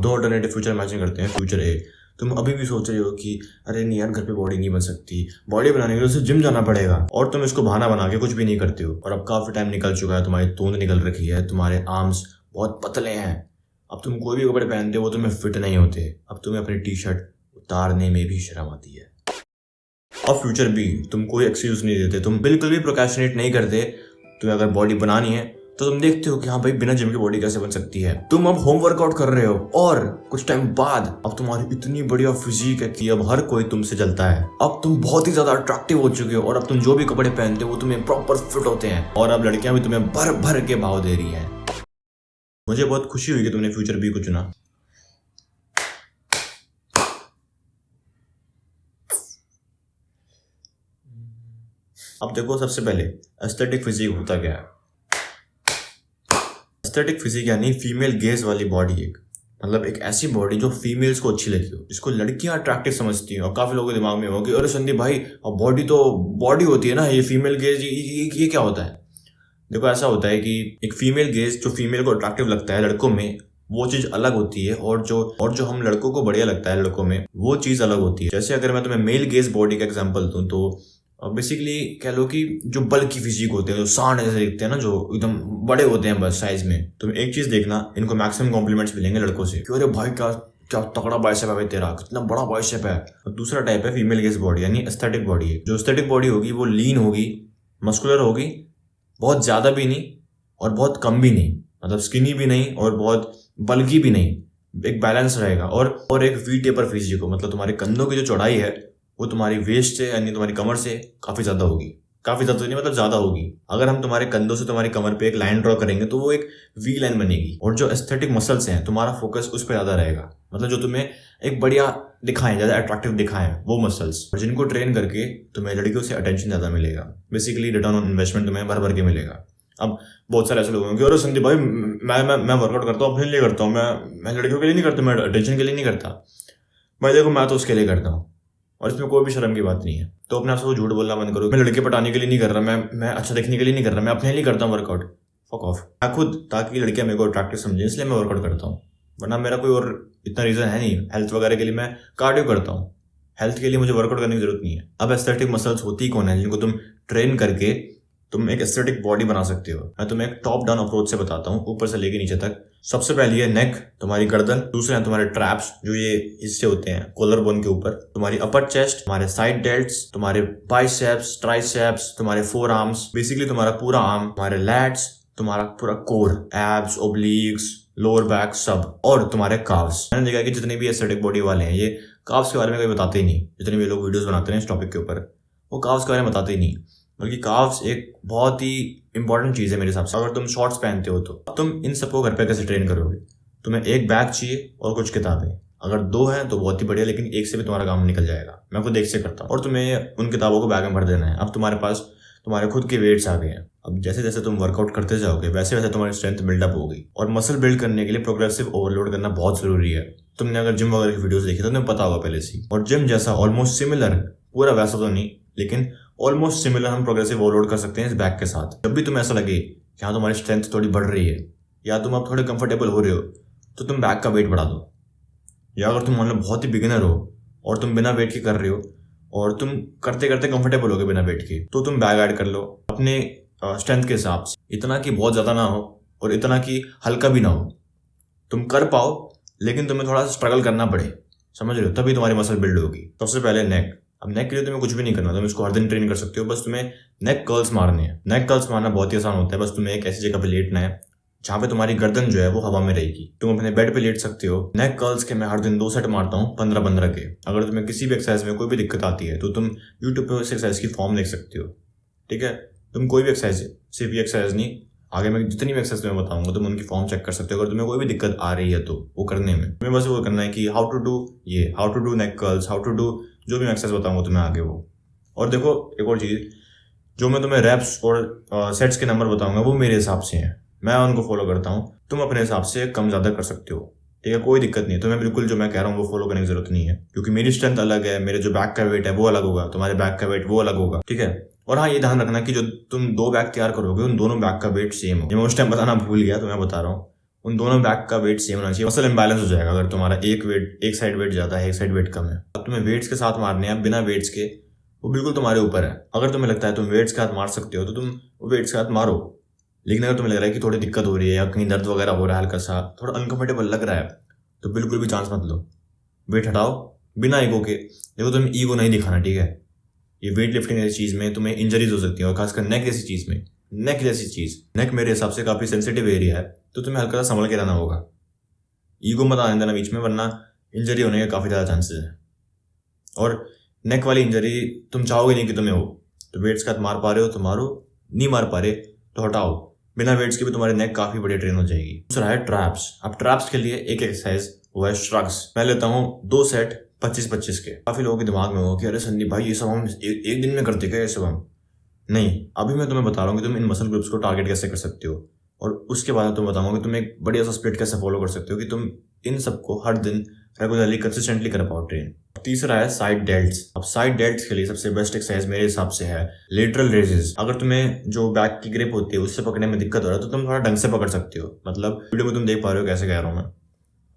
अब 2 alternative future imagine करते हैं। फ्यूचर ए, तुम अभी भी सोच रहे हो कि अरे नहीं यार घर पे बॉडी नहीं बन सकती, बॉडी बनाने के लिए उसे जिम जाना पड़ेगा, और तुम इसको बहाना बना के कुछ भी नहीं करते हो। और अब काफी टाइम निकल चुका है, तुम्हारी तूंद निकल रखी है, तुम्हारे आर्म्स बहुत पतले हैं, अब तुम कोई भी कपड़े पहनते हो वो तुम्हें फिट नहीं होते, अब तुम्हें अपनी टी शर्ट उतारने में भी शर्म आती है। और फ्यूचर बी, तुम कोई एक्सक्यूज नहीं देते, तुम बिल्कुल भी प्रोक्रेस्टिनेट नहीं करते। तुम्हें अगर बॉडी बनानी है तो तुम देखते हो कि हाँ भाई बिना जिम की बॉडी कैसे बन सकती है। तुम अब होम वर्कआउट कर रहे हो और कुछ टाइम बाद अब तुम्हारी इतनी बढ़िया फिजिक है कि अब हर कोई तुमसे जलता है। अब तुम बहुत ही ज्यादा अट्रैक्टिव हो चुके हो और अब तुम जो भी कपड़े पहनते हो वो तुम्हें प्रॉपर फिट होते हैं, और अब लड़कियां भी तुम्हें भर भर के भाव दे रही हैं। मुझे बहुत खुशी हुई कि तुमने फ्यूचर बी को चुना। अब देखो, सबसे पहले एस्थेटिक फिजिक होता क्या है। एस्थेटिक फिजिक यानी फीमेल गेज वाली बॉडी, मतलब एक ऐसी बॉडी जो फीमेल्स को अच्छी लगी हो, जिसको लड़कियां अट्रैक्टिव समझती हैं। और काफी लोगों के दिमाग में हो कि अरे संदीप भाई अब बॉडी तो बॉडी होती है ना, ये फीमेल गेज ये क्या होता है। देखो ऐसा होता है कि एक फीमेल गेज जो फीमेल को अट्रैक्टिव लगता है लड़कों में, वो चीज अलग होती है, और जो हम लड़कों को बढ़िया लगता है लड़कों में, वो चीज अलग होती है। जैसे अगर मैं तुम्हें मेल गेज बॉडी का एग्जांपल दूं तो बेसिकली कह लो कि जो बल्कि फिजिक होते हैं, जो सांड जैसे दिखते हैं ना, जो एकदम बड़े होते हैं बस साइज में। तुम एक चीज देखना, इनको मैक्सिमम कॉम्प्लीमेंट्स मिलेंगे लड़कों से कि अरे भाई क्या तगड़ा बाइसेप है भाई तेरा, कितना बड़ा बाइसेप है। और दूसरा टाइप है फीमेल गेज बॉडी यानी एस्थेटिक बॉडी है। जो एस्थेटिक बॉडी होगी वो लीन होगी, मस्कुलर होगी, बहुत ज्यादा भी नहीं और बहुत कम भी नहीं, मतलब स्किनी भी नहीं और बहुत बल्कि भी नहीं, एक बैलेंस रहेगा। और एक वी टेपर फिजिक हो, मतलब तुम्हारे कंधों की जो चौड़ाई है वो तुम्हारी वेस्ट से यानी तुम्हारी कमर से काफी ज्यादा होगी। काफी ज्यादा नहीं, मतलब ज्यादा होगी। अगर हम तुम्हारे कंधों से तुम्हारी कमर पे एक लाइन ड्रॉ करेंगे तो वो एक वी लाइन बनेगी। और जो एस्थेटिक मसल्स हैं तुम्हारा फोकस उस पर ज्यादा रहेगा, मतलब जो तुम्हें एक बढ़िया दिखाएं, ज्यादा अट्रैक्टिव दिखाएं वो मसल्स, और जिनको ट्रेन करके तुम्हें लड़कियों से अटेंशन ज्यादा मिलेगा। बेसिकली रिटर्न ऑन इन्वेस्टमेंट तुम्हें भर भर के मिलेगा। अब बहुत सारे ऐसे लोग होंगे अरे संदीप भाई मैं वर्कआउट करता हूँ, अपने लिए करता हूँ, मैं लड़कियों के लिए नहीं करता, मैं अटेंशन के लिए नहीं करता। भाई देखो मैं तो उसके लिए करता हूँ, और इसमें कोई भी शर्म की बात नहीं है। तो अपने आपसे वो झूठ बोलना बंद करो, मैं लड़के पटाने के लिए नहीं कर रहा, मैं अच्छा दिखने के लिए नहीं कर रहा, मैं अपने लिए करता हूँ वर्कआउट। Fuck off. मैं खुद, ताकि लड़कियां मेरे को अट्रैक्टिव समझे इसलिए मैं वर्कआउट करता हूँ, वरना मेरा कोई और इतना रीजन है नहीं। हेल्थ वगैरह के लिए मैं कार्डियो करता हूँ, हेल्थ के लिए मुझे वर्कआउट करने की जरूरत नहीं है। अब एस्थेटिक मसल्स होती कौन है जिनको तुम ट्रेन करके तुम एक एस्थेटिक बॉडी बना सकते हो। मैं तुम्हें एक टॉप डाउन अप्रोच से बताता हूँ, ऊपर से लेके नीचे तक। सबसे पहली है नेक, तुम्हारी गर्दन। दूसरे हैं तुम्हारे ट्रैप्स, जो ये हिस्से होते हैं कॉलर बोन के ऊपर। तुम्हारी अपर चेस्ट, तुम्हारे साइड डेल्ट्स, तुम्हारे बाइसेप्स, ट्राइसेप्स, तुम्हारे फोर आर्म्स, बेसिकली तुम्हारा पूरा आर्म, तुम्हारे लैट्स, तुम्हारा पूरा core, abs, obliques, lower back सब, और तुम्हारे काव्स। मैंने देखा कि जितने भी एस्थेटिक बॉडी वाले हैं ये काव्स के बारे में कभी बताते ही नहीं। जितने भी लोग वीडियोस बनाते हैं इस टॉपिक के ऊपर, वो काव्स के बारे में बताते ही नहीं, बल्कि काव्स एक बहुत ही इंपॉर्टेंट चीज है मेरे हिसाब से। अगर तुम शॉर्ट्स पहनते हो तो तुम इन सबको घर पे कैसे ट्रेन करोगे। तुम्हें एक बैग चाहिए और कुछ किताबें, अगर 2 हैं तो बहुत ही बढ़िया, लेकिन एक से भी तुम्हारा काम निकल जाएगा। मैं खुद एक से करता हूँ। और तुम्हें उन किताबों को बैग में भर देना है। अब तुम्हारे पास तुम्हारे खुद के वेट्स आ गए हैं। अब जैसे जैसे तुम वर्कआउट करते जाओगे वैसे वैसे तुम्हारी स्ट्रेंथ बिल्डअप होगी। और मसल बिल्ड करने के लिए प्रोग्रेसिव ओवरलोड करना बहुत जरूरी है। तुमने अगर जिम वगैरह की वीडियोस देखी तो तुम्हें पता होगा पहले से। और जिम जैसा ऑलमोस्ट सिमिलर, पूरा वैसा तो नहीं लेकिन ऑलमोस्ट सिमिलर हम प्रोग्रेसिव ओवरलोड कर सकते हैं इस बैग के साथ। जब भी तुम्हें ऐसा लगे कि हाँ तुम्हारी स्ट्रेंथ थोड़ी बढ़ रही है या तुम अब थोड़े कंफर्टेबल हो रहे हो, तो तुम बैग का वेट बढ़ा दो। या अगर तुम मतलब बहुत ही बिगिनर हो और तुम बिना वेट के कर रहे हो और तुम करते करते कंफर्टेबल हो गए बिना वेट के, तो तुम बैग ऐड कर लो अपने स्ट्रेंथ के हिसाब से। इतना कि बहुत ज़्यादा ना हो और इतना कि हल्का भी ना हो, तुम कर पाओ, लेकिन तुम्हें थोड़ा स्ट्रगल करना पड़े, समझ रहे हो, तभी तुम्हारी मसल बिल्ड होगी। सबसे पहले नेक। अब नेक के लिए तुम्हें कुछ भी नहीं करना, तुम इसको हर दिन ट्रेन कर सकते हो। बस तुम्हें नेक कर्ल्स मारने हैं। नेक कर्ल्स मारना बहुत ही आसान होता है। बस तुम्हें एक ऐसी जगह पे लेटना है जहाँ पे तुम्हारी गर्दन जो है वो हवा में रहेगी। तुम अपने बेड पे लेट सकते हो। नेक कर्ल्स के मैं हर दिन 2 सेट मारता हूँ 15-15 के। अगर तुम्हें किसी भी एक्सरसाइज में कोई भी दिक्कत आती है तो तुम यूट्यूब पे उस एक्सरसाइज की फॉर्म देख सकते हो, ठीक है। तुम कोई भी एक्सरसाइज, सिर्फ ये एक्सरसाइज नहीं, आगे मैं जितनी भी एक्सरसाइज तुम्हें बताऊंगा तुम उनकी फॉर्म चेक कर सकते हो। अगर तुम्हें कोई भी दिक्कत आ रही है तो वो करने में तुम्हें बस वो करना है कि how to do neck curls, how to do जो भी मैं एक्सरसाइज बताऊंगा तुम्हें आगे वो। और देखो एक और चीज़, जो मैं तुम्हें रैप्स और सेट्स के नंबर बताऊंगा वो मेरे हिसाब से हैं, मैं उनको फॉलो करता हूँ। तुम अपने हिसाब से कम ज़्यादा कर सकते हो, ठीक है, कोई दिक्कत नहीं है। तुम्हें बिल्कुल जो मैं कह रहा हूँ वो फॉलो करने की जरूरत नहीं है, क्योंकि मेरी स्ट्रेंथ अलग है, मेरे जो बैक का वेट है वो अलग होगा, तुम्हारे बैक का वेट वो अलग होगा, ठीक है। और हाँ, ये ध्यान रखना कि जो तुम 2 बैग तैयार करोगे उन दोनों बैग का वेट सेम हो। मैं उस टाइम बताना भूल गया तो मैं बता रहा हूँ, उन दोनों बैक का वेट सेम होना चाहिए, मसल इम्बैलेंस हो जाएगा अगर तुम्हारा एक साइड वेट ज़्यादा है, एक साइड वेट कम है। अब तुम्हें वेट्स के साथ मारने हैं बिना वेट्स के, वो बिल्कुल तुम्हारे ऊपर है। अगर तुम्हें लगता है तुम वेट्स के साथ मार सकते हो तो तुम वेट्स के साथ मारो, लेकिन अगर तुम्हें लग रहा है कि थोड़ी दिक्कत हो रही है या कहीं दर्द वगैरह हो रहा है, हल्का सा थोड़ा अनकंफर्टेबल लग रहा है, तो बिल्कुल भी चांस मत लो, वेट हटाओ बिना ईगो के। देखो तुम्हें ईगो नहीं दिखाना, ठीक है? ये वेट लिफ्टिंग जैसी चीज़ में तुम्हें इंजरीज हो सकती है, और खासकर नेक जैसी चीज़ में। नेक जैसी चीज़, नेक मेरे हिसाब से काफ़ी सेंसिटिव एरिया है, तो तुम्हें हल्का सा संभल के रहना होगा। ईगो मत आने देना बीच में, वरना इंजरी होने के काफ़ी ज़्यादा चांसेस है। और नेक वाली इंजरी तुम चाहोगे नहीं कि तुम्हें हो, तो वेट्स के साथ मार पा रहे हो तो मारो, नहीं मार पा रहे तो हटाओ। बिना वेट्स के भी तुम्हारी नेक काफ़ी बड़ी ट्रेन हो जाएगी। दूसरा है ट्रैप्स। अब ट्रैप्स के लिए एक एक्सरसाइज वो है श्रग्स। मैं लेता हूँ 2 सेट 25-25 के। काफ़ी लोगों के दिमाग में हो कि अरे संदीप भाई ये सब हम एक दिन में करते क्या? ये सब हम नहीं। अभी मैं तुम्हें बता रहा हूँ कि तुम इन मसल ग्रुप्स को टारगेट कैसे कर सकते हो, और उसके बाद तुम्हें बताऊंगा कि तुम एक बढ़िया सा स्प्लिट कैसे फॉलो कर सकते हो कि तुम इन सबको हर दिन रेगुलरली कंसिस्टेंटली कर पाओ ट्रेन। तीसरा है साइड डेल्ट्स। अब साइड डेल्ट्स के लिए सबसे बेस्ट एक्सरसाइज मेरे हिसाब से है लेटरल रेजेस। अगर तुम्हें जो बैक की ग्रिप होती है उससे पकड़ने में दिक्कत हो रहा है तो तुम थोड़ा ढंग से पकड़ सकते हो, मतलब वीडियो में तुम देख पा रहे हो कैसे कह रहा हूँ मैं।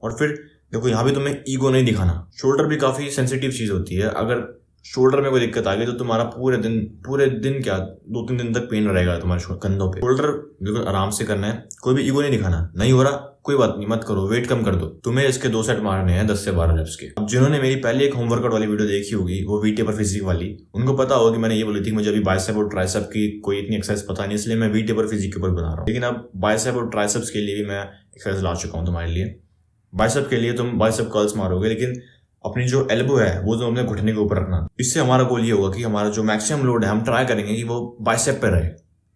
और फिर देखो यहाँ भी तुम्हें ईगो नहीं दिखाना। शोल्डर भी काफ़ी सेंसिटिव चीज़ होती है, अगर शोल्डर में कोई दिक्कत आ गई तो तुम्हारा पूरे दिन क्या 2-3 दिन तक पेन रहेगा तुम्हारे कंधों पे। शोल्डर बिल्कुल आराम से करना है, कोई भी ईगो नहीं दिखाना। नहीं हो रहा कोई बात नहीं, मत करो, वेट कम कर दो। तुम्हें इसके 2 सेट मारने हैं 10 से 12 रेप्स के। अब जिन्होंने मेरी पहले एक होम वर्कआउट वाली वीडियो देखी होगी, वो वी टेपर फिजिक वाली, उनको पता होगा कि मैंने ये बोली थी मुझे अभी बाइसेप और ट्राइसेप की कोई इतनी एक्सरसाइज पता नहीं, इसलिए मैं वी टेपर फिजिक के ऊपर बना रहा हूँ। लेकिन अब बाइसेप और ट्राइसेप्स के लिए भी मैं एक्सरसाइज ला चुका हूँ तुम्हारे लिए। बाइसेप के लिए तुम बाइसेप कर्ल्स मारोगे, लेकिन अपनी जो एल्बो है वो तो अपने घुटने के ऊपर रखना। इससे हमारा गोल ये होगा कि हमारा जो मैक्सिमम लोड है हम ट्राई करेंगे कि वो बाइसेप पे रहे,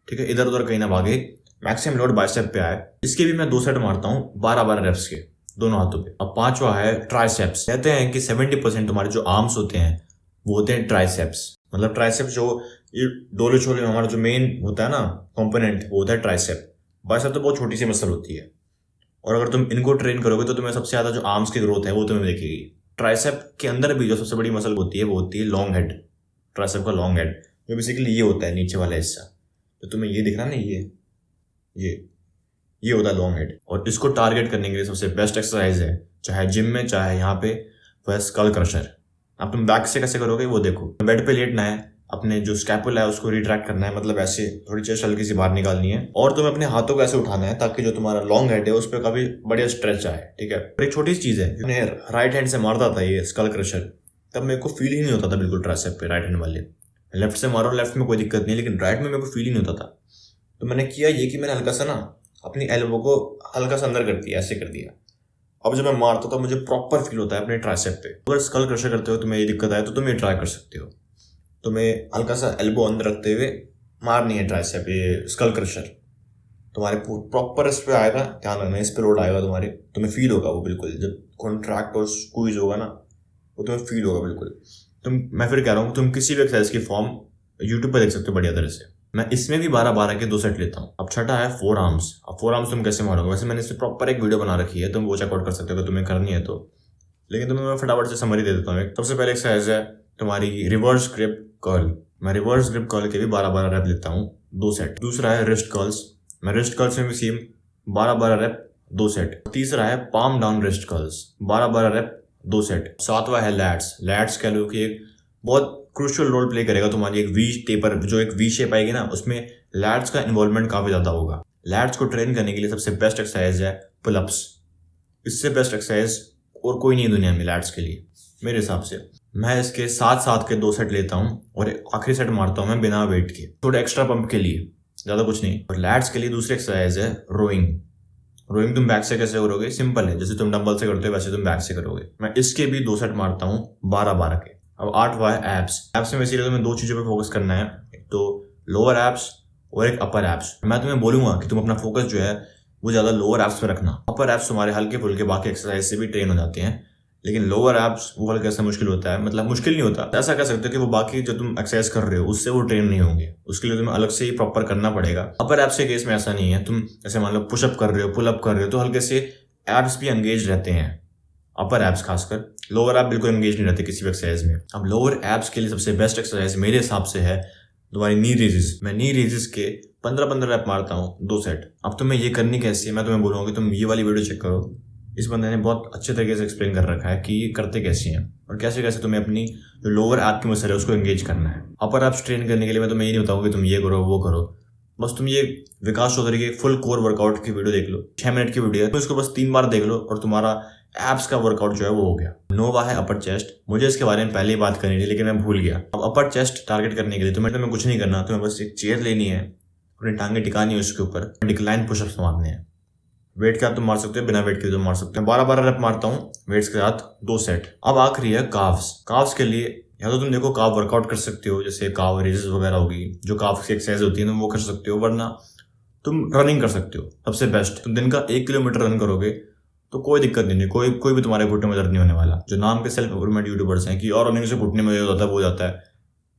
ठीक है? इधर उधर कहीं ना भागे, मैक्सिमम लोड बाइसेप पे आए। इसके भी मैं 2 सेट मारता हूँ 12-12 रेप्स के दोनों हाथों पे। अब 5वां है ट्राइसेप्स। कहते हैं कि 70% तुम्हारे जो आर्म्स होते हैं वो होते हैं ट्राइसेप्स। मतलब ट्राइसेप्स जो ये डोले छोले में हमारा जो मेन होता है ना कॉम्पोनेंट, वो होता है ट्राइसेप। बाइसेप तो बहुत छोटी सी मसल होती है, और अगर तुम इनको ट्रेन करोगे तो तुम्हें सबसे ज़्यादा जो आर्म्स की ग्रोथ है वो तुम्हें दिखेगी। ट्राइसेप के अंदर भी जो सबसे बड़ी मसल होती है वो होती है लॉन्ग हेड। ट्राइसेप का लॉन्ग हेड जो बेसिकली ये होता है नीचे वाला हिस्सा, तो तुम्हें ये दिख रहा है ना, ये होता है लॉन्ग हेड। और इसको टारगेट करने के लिए सबसे बेस्ट एक्सरसाइज है, चाहे जिम में चाहे यहाँ पे, वह स्कल क्रशर। अब तुम बैक से कैसे करोगे वो देखो। बेड पे लेटना है, अपने जो स्कैपुला है उसको रिट्रैक्ट करना है, मतलब ऐसे थोड़ी चेस्ट हल्की सी बाहर निकालनी है, और तुम्हें अपने हाथों को ऐसे उठाना है ताकि जो तुम्हारा लॉन्ग हेड है उस पर काफी बढ़िया स्ट्रेच आए, ठीक है? एक छोटी सी चीज है, मैंने राइट हैंड से मारता था ये स्कल क्रशर, तब मेरे को फील ही नहीं होता था बिल्कुल ट्राइसेप पे राइट हैंड वाले। लेफ्ट से मारो, लेफ्ट में कोई दिक्कत नहीं, लेकिन राइट में मेरे को फील ही नहीं होता था। तो मैंने किया ये कि मैंने हल्का सा ना अपनी एल्बो को हल्का सा अंदर कर दिया, ऐसे कर दिया। अब जब मैं मारता तो मुझे प्रॉपर फील होता है अपने ट्राइसेप पे। अगर स्कल क्रशर करते हो तुम्हें ये दिक्कत आए तो तुम ये ट्राई कर सकते हो। तुम्हें हल्का सा एल्बो अंदर रखते हुए मारनी है ट्राइसेप, ये स्कल क्रशर। तुम्हारे प्रॉपर इस पे आएगा, ध्यान रखना, इस पे लोड आएगा तुम्हारे, तुम्हें फील होगा वो बिल्कुल। जब कॉन्ट्रैक्ट और स्क्वीज होगा ना वो तुम्हें फील होगा बिल्कुल। मैं फिर कह रहा हूँ तुम किसी भी एक्सरसाइज की फॉर्म यूट्यूब पर देख सकते हो बढ़िया तरह से। मैं इसमें भी 12-12 के 2 सेट लेता हूँ। अब छठा है 4 आर्म्स। अब 4 आर्म्स तुम कैसे मारोगे? वैसे मैंने इसमें प्रॉपर एक वीडियो बना रखी है, तुम वो चेकआउट कर सकते हो अगर तुम्हें करनी है तो, लेकिन तुम्हें मैं फटाफट से समरी दे देता हूँ। सबसे पहले एक्सरसाइज है तुम्हारी रिवर्स ग्रिप कर्ल। मैं रिवर्स ग्रिप कर्ल के भी 12-12 रैप लेता हूँ 2 सेट। दूसरा है रिस्ट कर्ल्स। मैं रिस्ट कर्ल्स में भी सेम 12-12 रैप 2 सेट। तीसरा है palm down wrist curls, 12-12 rep 2 set. 7वां है लैट्स। लैट्स कह लो कि एक बहुत क्रूशियल रोल प्ले करेगा तुम्हारी एक वी टेपर, जो एक वी शेप आएगी ना उसमें लैट्स का इन्वॉल्वमेंट काफी ज्यादा होगा। लैट्स को ट्रेन करने के लिए सबसे बेस्ट एक्सरसाइज है पुलअप्स। इससे बेस्ट एक्सरसाइज और कोई नहीं दुनिया में लैट्स के लिए मेरे हिसाब से। मैं इसके 7-7 के 2 सेट लेता हूँ और आखिरी सेट मारता हूँ मैं बिना वेट के, थोड़ा एक्स्ट्रा पंप के लिए, ज्यादा कुछ नहीं। और लैट्स के लिए दूसरी एक्सरसाइज है रोइंग। रोइंग तुम बैक से कैसे करोगे? सिंपल है, जैसे तुम डंबल से करते हो वैसे तुम बैक से करोगे। मैं इसके भी 2 सेट मारता हूँ 12-12 के। अब 8वां है एब्स। एब्स में बेसिकली तुम्हें 2 चीजों पे फोकस करना है, एक तो लोअर एब्स और एक अपर एब्स। मैं तुम्हें बोलूंगा कि तुम अपना फोकस जो है वो ज्यादा लोअर एब्स पे रखना। अपर एब्स तुम्हारे हल्के फुल्के बाकी एक्सरसाइज से भी ट्रेन हो जाते हैं, लेकिन लोअर एब्स वो हल्का सा मुश्किल होता है, मतलब मुश्किल नहीं होता, ऐसा कह सकते हो कि वो बाकी जो तुम एक्सरसाइज कर रहे हो उससे वो ट्रेन नहीं होंगे, उसके लिए तुम्हें अलग से ही प्रॉपर करना पड़ेगा। अपर एब्स के केस में ऐसा नहीं है, तुम जैसे मान लो पुशअप कर रहे हो, पुलअप कर रहे हो तो हल्के से एब्स भी एंगेज रहते हैं, अपर एब्स खासकर। लोअर एब बिल्कुल एंगेज नहीं रहते किसी भी एक्सरसाइज में। अब लोअर एब्स के लिए सबसे बेस्ट एक्सरसाइज मेरे हिसाब से है तुम्हारी नी रेजेस। मैं नी रेजेस के 15-15 रैप मारता हूँ 2 सेट। अब तुम्हें ये करनी कैसी है मैं तुम्हें बोलूँगा कि तुम ये वाली वीडियो चेक करो। इस बंदे ने बहुत अच्छे तरीके से एक्सप्लेन कर रखा है कि ये करते कैसे हैं और कैसे कैसे तुम्हें अपनी जो लोअर ऐप की मसल है उसको एंगेज करना है। अपर ऐप ट्रेन करने के लिए मैं तुम्हें ये नहीं बताऊंगा कि तुम ये करो वो करो, बस तुम ये विकास चौधरी के फुल कोर वर्कआउट की वीडियो देख लो, 6 मिनट की वीडियो है, तो इसको बस 3 बार देख लो और तुम्हारा एप्स का वर्कआउट जो है वो हो गया। नोवा है अपर चेस्ट, मुझे इसके बारे में पहले ही बात करनी थी लेकिन मैं भूल गया। अब अपर चेस्ट टारगेट करने के लिए तुम्हें कुछ नहीं करना, तुम्हें बस एक चेयर लेनी है, अपनी टांगे टिकानी है उसके ऊपर, डिक्लाइन पुशअप्स मारने हैं। वेट के साथ तुम मार सकते हो, बिना वेट के तुम मार सकते हो। 12-12 रैप मारता हूँ वेट्स के साथ 2 सेट। अब आखिरी है काव्स। काव्स के लिए या तो तुम देखो काव वर्कआउट कर सकते हो, जैसे काव रेजेस वगैरह होगी, जो काव्स की एक्सरसाइज होती है तुम वो कर सकते हो, वरना तुम रनिंग कर सकते हो। सबसे बेस्ट तुम दिन का 1 किलोमीटर रन करोगे तो कोई दिक्कत नहीं है, कोई भी तुम्हारे घुटने में दर्द नहीं होने वाला। जो नाम के सेल्फ इंप्रूवमेंट यूट्यूबर्स हैं कि और रनिंग से घुटने में हो जाता है,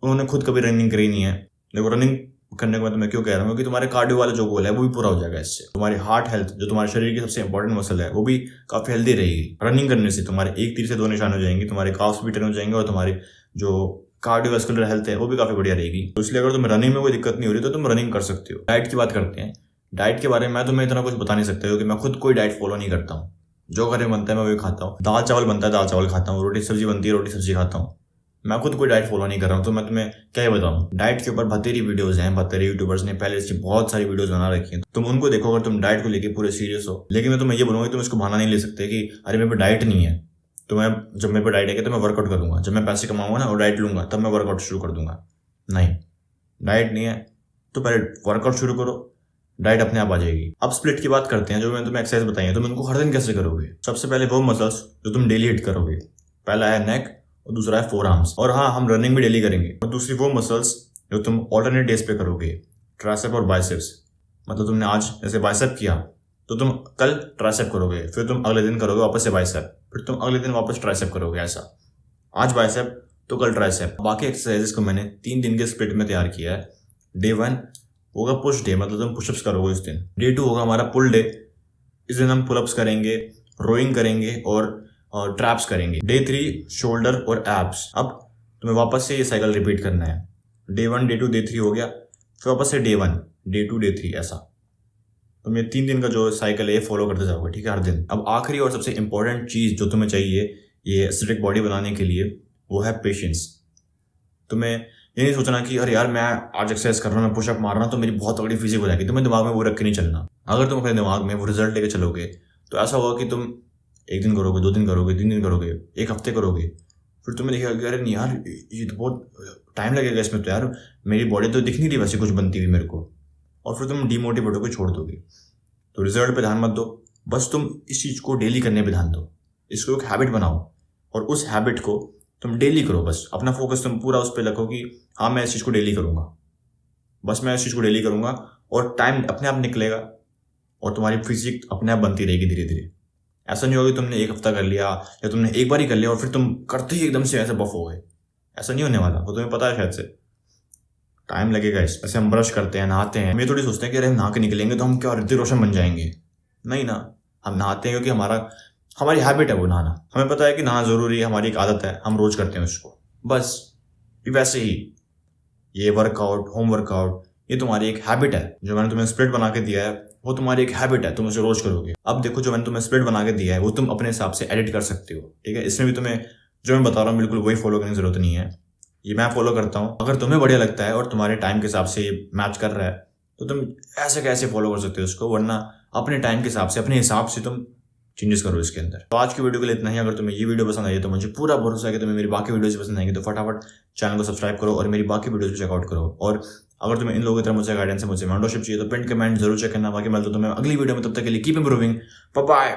उन्होंने खुद कभी रनिंग करी नहीं है। देखो रनिंग करने के बाद मैं क्यों कह रहा हूँ, क्योंकि तुम्हारे कार्डियो वाला जो गोल है वो भी पूरा हो जाएगा इससे। तुम्हारी हार्ट हेल्थ जो तुम्हारे शरीर की सबसे इंपॉर्टेंट मसल है वो भी काफी हेल्दी रहेगी। रनिंग करने से तुम्हारे 1 तीर से 2 निशान हो जाएंगे, तुम्हारे काफ्स भी टर्न हो जाएंगे और तुम्हारी जो कार्डियोवास्कुलर हेल्थ है वो भी काफी बढ़िया रहेगी। तो इसलिए अगर तुम्हें रनिंग में कोई दिक्कत नहीं हो रही तो तुम रनिंग कर सकते हो। डाइट की बात करते हैं। डाइट के बारे में मैं तुम्हें इतना कुछ बता नहीं सकता क्योंकि मैं खुद कोई डाइट फॉलो नहीं करता हूँ। जो घर में बनता है मैं वही खाता हूँ। दाल चावल बनता है दाल चावल खाता हूँ, रोटी सब्जी बनती है रोटी सब्जी खाता हूँ। मैं खुद कोई डाइट फॉलो नहीं कर रहा हूँ, तो मैं तुम्हें क्या ही बताऊँ। डाइट के ऊपर बतेरी वीडियोस हैं, बतेरी यूट्यूबर्स ने पहले इसकी बहुत सारी वीडियोस बना रखी हैं, तुम उनको देखो अगर तुम डाइट को लेके पूरे सीरियस हो। लेकिन मैं तुम्हें ये बोलूंगा तुम इसको बहाना नहीं ले सकते कि अरे मेरे पे डाइट नहीं है, तो मैं जब मेरे पे डाइट है तो मैं वर्कआउट करूंगा, जब मैं पैसे कमाऊंगा ना और डाइट लूंगा तब मैं वर्कआउट शुरू कर दूंगा। नहीं, डाइट नहीं है तो पहले वर्कआउट शुरू करो, डाइट अपने आप आ जाएगी। अब स्प्लिट की बात करते हैं। जो मैंने तुम्हें एक्सरसाइज बताई है तुम इनको हर दिन कैसे करोगे। सबसे पहले वो मसल्स जो तुम डेली हिट करोगे, पहला है नेक और दूसरा है फोर आर्म्स। और हाँ, हम रनिंग भी डेली करेंगे। और दूसरी वो मसल्स जो तुम ऑल्टरनेट डेज पे करोगे, ट्राइसेप और बाइसेप्स। मतलब तुमने आज जैसे बाइसेप किया तो तुम कल ट्राइसेप करोगे, फिर तुम अगले दिन करोगे वापस से बाइसेप, फिर तुम अगले दिन वापस ट्राइसेप करोगे। ऐसा आज बाइसेप तो कल ट्राइसेप। बाकी एक्सरसाइजेस को मैंने 3 दिन के स्प्लिट में तैयार किया है। डे 1 होगा पुश डे, मतलब तुम पुशअप्स करोगे इस दिन। डे 2 होगा हमारा पुल डे, इस दिन हम पुलअप्स करेंगे, रोइंग करेंगे और ट्रैप्स करेंगे। डे 3 शोल्डर और एब्स। अब तुम्हें वापस से ये साइकिल रिपीट करना है। डे 1 डे 2 डे 3 हो गया, फिर वापस से डे 1 डे 2 डे 3, ऐसा तुम ये 3 दिन का जो साइकिल है ये फॉलो करते जाओगे, ठीक है, हर दिन। अब आखिरी और सबसे इंपॉर्टेंट चीज जो तुम्हें चाहिए ये एस्थेटिक बॉडी बनाने के लिए वो है पेशेंस। तुम्हें ये नहीं सोचना कि अरे यार मैं आज एक्सरसाइज कर रहा हूँ, मैं पुशअप मार रहा हूँ तो मेरी बहुत तगड़ी फिजिक हो जाएगी। तुम्हें दिमाग में वो रख के नहीं चलना। अगर तुम अपने दिमाग में वो रिजल्ट लेके चलोगे तो ऐसा होगा कि तुम 1 दिन करोगे, 2 दिन करोगे, 3 दिन करोगे, 1 हफ्ते करोगे, फिर तुम्हें देखा कि अरे नहीं यार ये तो बहुत टाइम लगेगा इसमें, तो यार मेरी बॉडी तो दिख नहीं रही वैसे कुछ बनती हुई मेरे को, और फिर तुम डीमोटिवेट होकर छोड़ दोगे। तो रिजल्ट पे ध्यान मत दो, बस तुम इस चीज़ को डेली करने पे ध्यान दो। इसको एक हैबिट बनाओ और उस हैबिट को तुम डेली करो। बस अपना फोकस तुम पूरा उस पर रखो कि हाँ मैं इस चीज़ को डेली करूँगा, बस मैं इस चीज़ को डेली करूँगा, और टाइम अपने आप निकलेगा और तुम्हारी फिजिक अपने आप बनती रहेगी धीरे धीरे। ऐसा नहीं होगा कि तुमने 1 हफ्ता कर लिया या तुमने एक बार ही कर लिया और फिर तुम करते ही एकदम से ऐसे बफ हो गए। ऐसा नहीं होने वाला, वो तुम्हें पता है शायद से। टाइम लगेगा। ऐसे हम ब्रश करते हैं, नहाते हैं, हम थोड़ी सोचते हैं कि अरे हम नहा के निकलेंगे तो हम क्या ऋतिक रोशन बन जाएंगे। नहीं ना, हम नहाते हैं क्योंकि हमारी हैबिट है वो नहाना। हमें पता है कि नहाना जरूरी है, हमारी एक आदत है, हम रोज करते हैं उसको। बस वैसे ही ये वर्कआउट, होम वर्कआउट, ये तुम्हारी एक हैबिट है। जो मैंने तुम्हें स्प्लिट बना के दिया है वो तुम्हारी एक हैबिट है, तुम उसे रोज करोगे। अब देखो जो मैंने तुम्हें स्प्लिट बना के दिया है वो तुम अपने हिसाब से एडिट कर सकते हो, ठीक है। इसमें भी तुम्हें जो मैं बता रहा हूँ बिल्कुल वही फॉलो करने की जरूरत नहीं है, ये मैं फॉलो करता हूँ। अगर तुम्हें बढ़िया लगता है और तुम्हारे टाइम के हिसाब से ये मैच कर रहा है तो तुम ऐसे कैसे फॉलो कर सकते हो उसको, वरना अपने टाइम के हिसाब से, अपने हिसाब से तुम चेंजेस करो इसके अंदर। तो आज की वीडियो के लिए इतना ही। अगर तुम्हें ये वीडियो पसंद आई तो मुझे पूरा भरोसा है कि तुम्हें मेरी बाकी वीडियोस पसंद आएंगी, तो फटाफट चैनल को सब्सक्राइब करो और मेरी बाकी वीडियोस भी चेकआउट करो। और अगर तुम्हें इन लोगों की तरह मुझसे गाइडेंस है, मुझसे मेंटरशिप चाहिए तो पिन कमेंट जरूर चेक करना। बाकी मैं तो तुम्हें अगली वीडियो में, तब तक के लिए कीप इंप्रूविंग, बाय बाय।